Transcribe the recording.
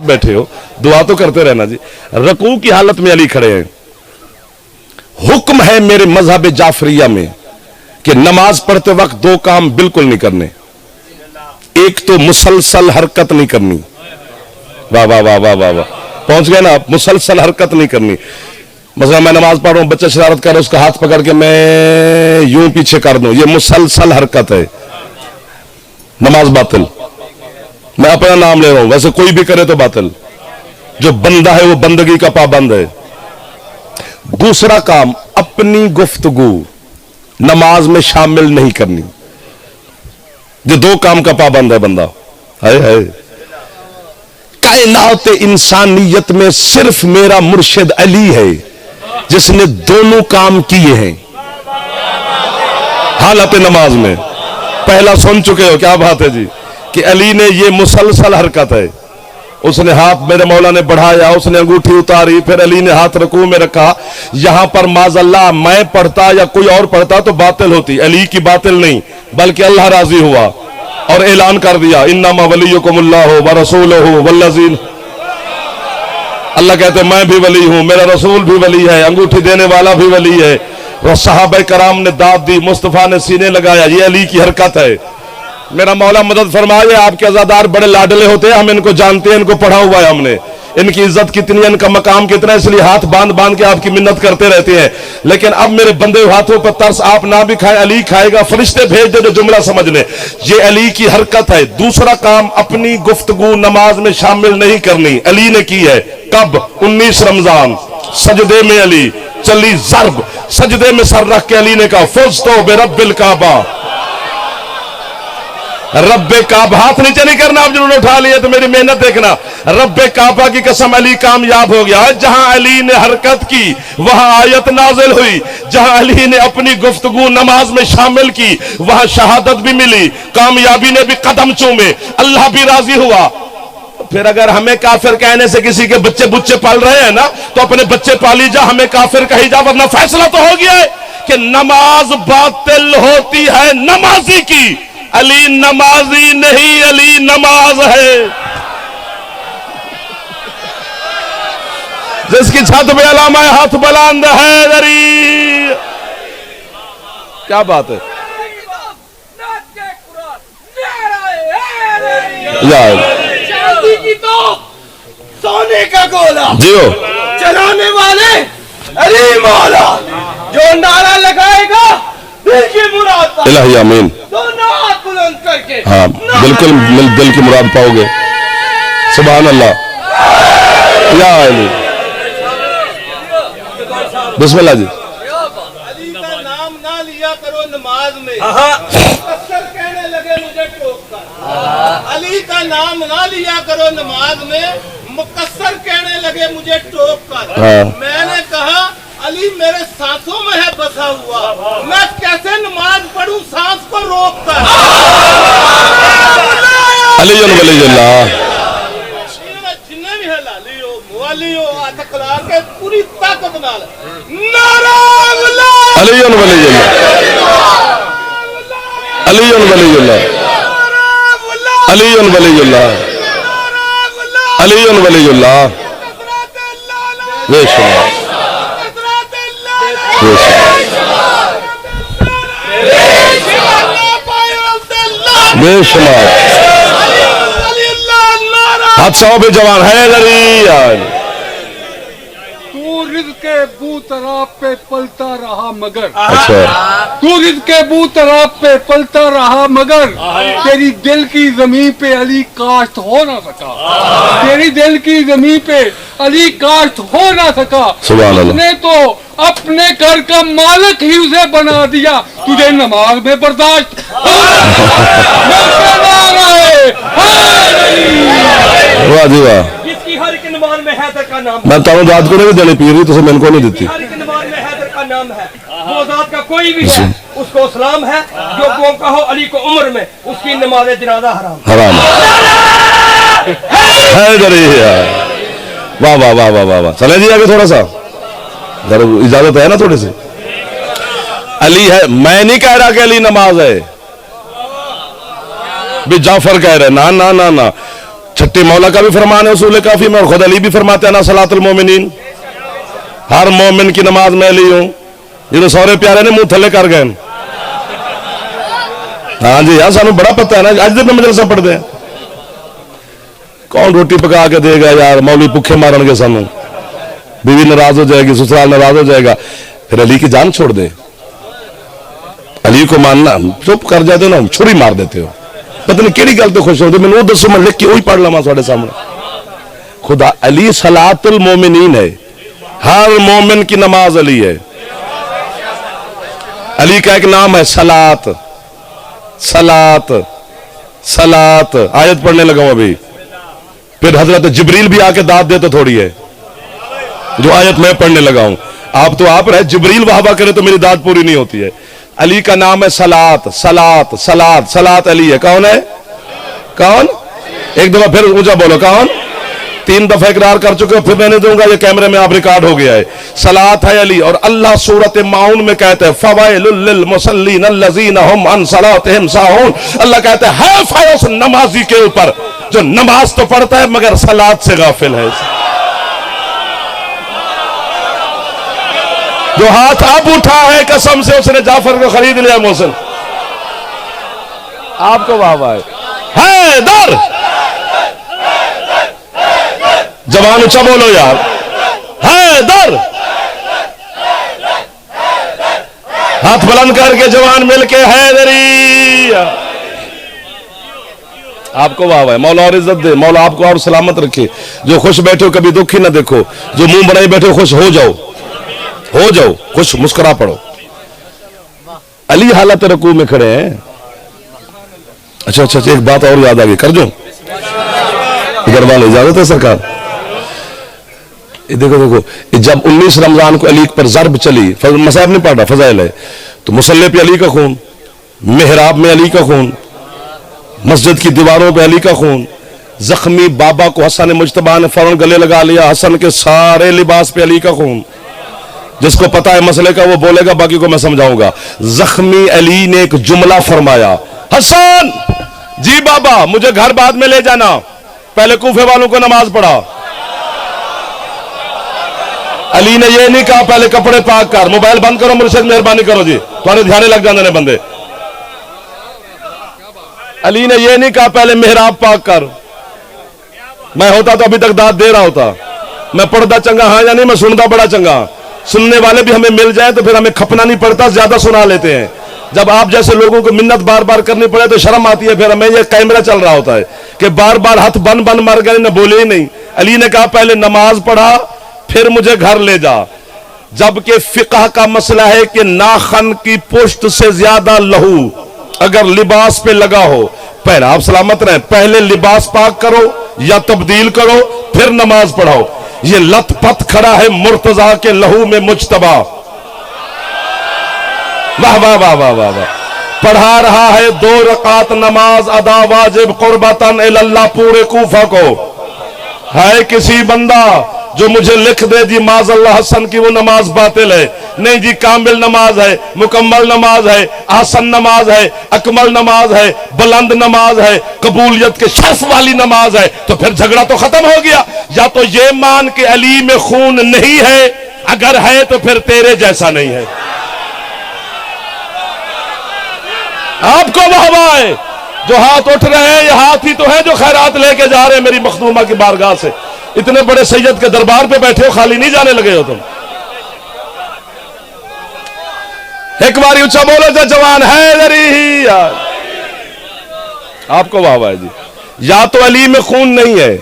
बैठे हो, दुआ तो करते रहना जी। रकू की हालत में अली खड़े हैं। हुक्म है मेरे मजहब जाफरिया में कि नमाज पढ़ते वक्त दो काम बिल्कुल नहीं करने। एक तो मुसलसल हरकत नहीं करनी। वाह वाह वाह वाह वाह वाह, पहुंच गए ना आप। मुसलसल हरकत नहीं करनी। मतलब मैं नमाज पढ़ रहा हूं, बच्चा शरारत कर रहा है, उसका हाथ पकड़ के मैं यूं पीछे कर दूं, ये मुसलसल हरकत है, नमाज बातिल। मैं अपना नाम ले रहा हूं, वैसे कोई भी करे तो बातिल। जो बंदा है वो बंदगी का पाबंद है। दूसरा काम, अपनी गुफ्तगू नमाज में शामिल नहीं करनी। जो दो काम का पाबंद है बंदा, है कायनात इंसानियत में सिर्फ मेरा मुर्शिद अली है जिसने दोनों काम किए हैं हालत नमाज में। पहला सुन चुके हो, क्या बात है जी, कि अली ने ये मुसलसल हरकत है, उसने हाथ मेरे मौला ने बढ़ाया, उसने अंगूठी उतारी, फिर अली ने हाथ रकू में रखा। यहां पर माज़अल्लाह मैं पढ़ता या कोई और पढ़ता तो बातिल होती, अली की बातिल नहीं, बल्कि अल्लाह राजी हुआ और ऐलान कर दिया इन्नमा वलियुकुमुल्लाहु व रसूलुहु वल्लज़ीन। अल्लाह कहते मैं भी वली हूं, मेरा रसूल भी वली है, अंगूठी देने वाला भी वली है। और सहाबा कराम ने दाद दी, मुस्तफा ने सीने लगाया, ये अली की हरकत है। मेरा मौला मदद फरमाए, आपके अज़ादार बड़े लाडले होते हैं, हम इनको जानते हैं, इनको पढ़ा हुआ है हमने, इनकी इज्जत कितनी है, इनका मकाम कितना है, इसलिए हाथ बांध बांध के आपकी मिन्नत करते रहते हैं। लेकिन अब मेरे बंदे हाथों पर तरस आप ना भी खाए, अली खाएगा, फरिश्ते भेज दे जो जुमला समझ ले। ये अली की हरकत है। दूसरा काम, अपनी गुफ्तगू नमाज में शामिल नहीं करनी, अली ने की है। कब? 19 रमजान, सजदे में अली चली जरब, सजदे में सर रख के अली ने कहा फुज़्तु बिरब्बिल काबा। रब्बे काबा, हाथ नीचे नहीं करना, आप जिन्होंने उठा लिया तो मेरी मेहनत देखना। रब्बे काबा की कसम, अली कामयाब हो गया। जहां अली ने हरकत की वहां आयत नाजिल हुई, जहां अली ने अपनी गुफ्तगू नमाज में शामिल की वहां शहादत भी मिली, कामयाबी ने भी कदम चूमे, अल्लाह भी राजी हुआ। फिर अगर हमें काफिर कहने से किसी के बच्चे बुच्चे पाल रहे हैं ना, तो अपने बच्चे पाली जा, हमें काफिर कही जा, वरना फैसला तो हो गया है कि नमाज बातिल होती है नमाजी की। अली नमाजी नहीं, अली नमाज है। जिसकी छत पे अलामा हाथ बुलंद है दरी। क्या बात है यार, की तो सोने का गोला जियो चलाने वाले अली मौला, जो नारा लगाएगा दिल की मुराद, इलाही आमीन, दोनों हाथ बुलंद करके। हाँ बिल्कुल दिल की मुराद पाओगे। सुभान अल्लाह, या अली, बिस्मिल्लाह जी। अली का नाम ना लिया करो नमाज में, अक्सर कहने लगे मुझे टोक कर। अली का नाम ना लिया करो नमाज में, मुकस्सर कहने लगे मुझे टोक कर। मैंने कहा अली मेरे सांसों में है बसा हुआ, मैं कैसे नमाज पढ़ूं सांस को रोक कर। अली वलीउल्लाह, जिन्ने भी है लालियो मुवालियो अतकला के पूरी ताकत नाल नारा अली वलीउल्लाह, अली वलीउल्लाह, अली वलीउल्लाह, अली वलीउल्लाह। बेशुमार बेशुमार हादसाओं पे जवान है दरी। तू रिज़्क़ के बू तराब पे पलता रहा मगर, अच्छा, तू रिज़्क़ के बू तराब पे पलता रहा मगर तेरी दिल की जमीन पे अली काश्त हो ना सका, तेरी दिल की जमीन पे अली काश्त हो ना सका। सुभान अल्लाह। उसने तो अपने घर का मालिक ही उसे बना दिया, तुझे नमाज में बर्दाश्त। वाह जी वाह, जिसकी हर एक नमाज में हैदर का नाम, मैं ताऊ दाद को नहीं देने पी रही तो मैंने को नहीं देती। हर एक नमाज में हैदर का नाम है, वो जात का कोई भी है उसको सलाम है। जो को कहो अली को उम्र में, उसकी नमाज जनाजा हराम हराम है दरी। वाह वाह वाह वाह वाह वाह, चले जी आगे थोड़ा सा, इजाजत है ना थोड़ी सी। अली है, मैं नहीं कह रहा कि अली नमाज है, भी जाफर कह रहे, ना ना ना ना, छठी چھٹی مولا کا بھی فرمان ہے اصول کافی میں، اور خود علی بھی فرماتے ہیں نا صلاۃ المومنین، ہر مومن کی نماز میں علی ہوں. جنہوں سورے پیارے نے منہ تھلے کر گئے. ہاں جی یار سانو بڑا پتہ ہے نا، اج دن مجلسہ پڑھتے ہیں. کون روٹی پکا کے دے گا یار، مولوی بھوکے مارن گے سانو، بیوی ناراض ہو جائے گی، سسرال ناراض ہو جائے گا، پھر علی کی جان چھوڑ دے. علی کو ماننا، چپ کر جاتے ہو نا چھری مار دیتے ہو. پتہ نہیں کیڑی گل تے خوش ہوتے، میں وہ دسو میں لکھ کے وہی پڑھ لواں تھوڑے سامنے. خدا علی صلاۃ المومنین ہے، ہر مومن کی نماز علی ہے. علی کا ایک نام ہے صلاۃ. صلاۃ صلاۃ آیت پڑھنے لگا ہوں ابھی. پھر حضرت جبریل بھی آ کے داد دے تو تھوڑی ہے جو آیت میں پڑھنے لگا ہوں. آپ تو آپ رہے، جبریل وہابہ کرے تو میری داد پوری نہیں ہوتی ہے. علی کا نام ہے صلاۃ. صلاۃ صلاۃ صلاۃ علی ہے. کون ہے؟ کون؟ ایک دفعہ پھر اونچا بولو. کون؟ 3 دفعہ اقرار کر چکے ہو، پھر میں نہیں دوں گا، یہ کیمرے میں آپ ریکارڈ ہو گیا ہے. صلاۃ ہے علی. اور اللہ سورۃ ماؤن میں کہتے ہیں فوائل للمصلین الذین هم عن صلاتهم ساہون. اللہ کہتے ہیں ہے اس نمازی کے اوپر جو نماز تو پڑھتا ہے مگر صلاۃ سے غافل ہے. جو ہاتھ اب اٹھا ہے قسم سے اس نے جعفر کو خرید لیا. محسن آپ کو واہ واہ ہے در. جوان اچھا بولو یار. ہے در. ہاتھ بلند کر کے جوان مل کے ہے دری. آپ کو واہ واہ. مولا اور عزت دے، مولا آپ کو اور سلامت رکھے. جو خوش بیٹھے ہو کبھی دکھ ہی نہ دیکھو، جو منہ بنائی بیٹھے خوش ہو جاؤ، ہو جاؤ خوش، مسکرا پڑو. علی حالت رکوع میں کھڑے ہیں. اچھا اچھا ایک بات اور یاد آ گئی، کر جو ادھر والے اجازت ہے سرکار. دیکھو دیکھو جب 19 رمضان کو علی پر ضرب چلی، مصائب نہیں پڑھ رہا، فضائل ہے، تو مصلی پہ علی کا خون، محراب میں علی کا خون، مسجد کی دیواروں پہ علی کا خون. زخمی بابا کو حسن مجتبیٰ نے فوراً گلے لگا لیا، حسن کے سارے لباس پہ علی کا خون. جس کو پتا ہے مسئلے کا وہ بولے گا، باقی کو میں سمجھاؤں گا. زخمی علی نے ایک جملہ فرمایا، حسن جی بابا مجھے گھر بعد میں لے جانا، پہلے کوفے والوں کو نماز پڑھا. علی نے یہ نہیں کہا پہلے کپڑے پاک کر. موبائل بند کرو مرشد، مہربانی کرو جی، تمہارے دھیانے لگ جانے بندے. علی نے یہ نہیں کہا پہلے محراب پاک کر. میں ہوتا تو ابھی تک داد دے رہا ہوتا. میں پڑھتا چنگا ہاں یا نہیں، میں سنتا بڑا چنگا. سننے والے بھی ہمیں مل جائیں تو پھر ہمیں کھپنا نہیں پڑتا، زیادہ سنا لیتے ہیں. جب آپ جیسے لوگوں کو منت بار بار کرنی پڑے تو شرم آتی ہے. پھر ہمیں یہ کیمرہ چل رہا ہوتا ہے کہ بار بار ہاتھ بن بن مر گئے، نہ بولے ہی نہیں. علی نے کہا پہلے نماز پڑھا پھر مجھے گھر لے جا. جبکہ فقہ کا مسئلہ ہے کہ ناخن کی پشت سے زیادہ لہو اگر لباس پہ لگا ہو، پہلے آپ سلامت رہیں، پہلے لباس پاک کرو یا تبدیل کرو پھر نماز پڑھاؤ. یہ لت پت کھڑا ہے مرتضیٰ کے لہو میں مجتبیٰ. واہ واہ واہ واہ واہ واہ. پڑھا رہا ہے 2 رکعت نماز ادا واجب قربتاً اللہ پورے کوفہ کو. ہے کسی بندہ جو مجھے لکھ دے جی معاذ اللہ حسن کی وہ نماز باطل ہے؟ نہیں جی، کامل نماز ہے، مکمل نماز ہے، احسن نماز ہے، اکمل نماز ہے، بلند نماز ہے، قبولیت کے شرف والی نماز ہے. تو پھر جھگڑا تو ختم ہو گیا. یا تو یہ مان کہ علی میں خون نہیں ہے، اگر ہے تو پھر تیرے جیسا نہیں ہے. آپ کو واہ ہے جو ہاتھ اٹھ رہے ہیں، یہ ہاتھ ہی تو ہے جو خیرات لے کے جا رہے ہیں میری مخدومہ کی بارگاہ سے. اتنے بڑے سید کے دربار پہ بیٹھے ہو، خالی نہیں جانے لگے ہو تم. ایک باری اونچا بولو جو جوان ہے ذری. آپ کو واہ واہ جی. یا تو علی میں خون نہیں ہے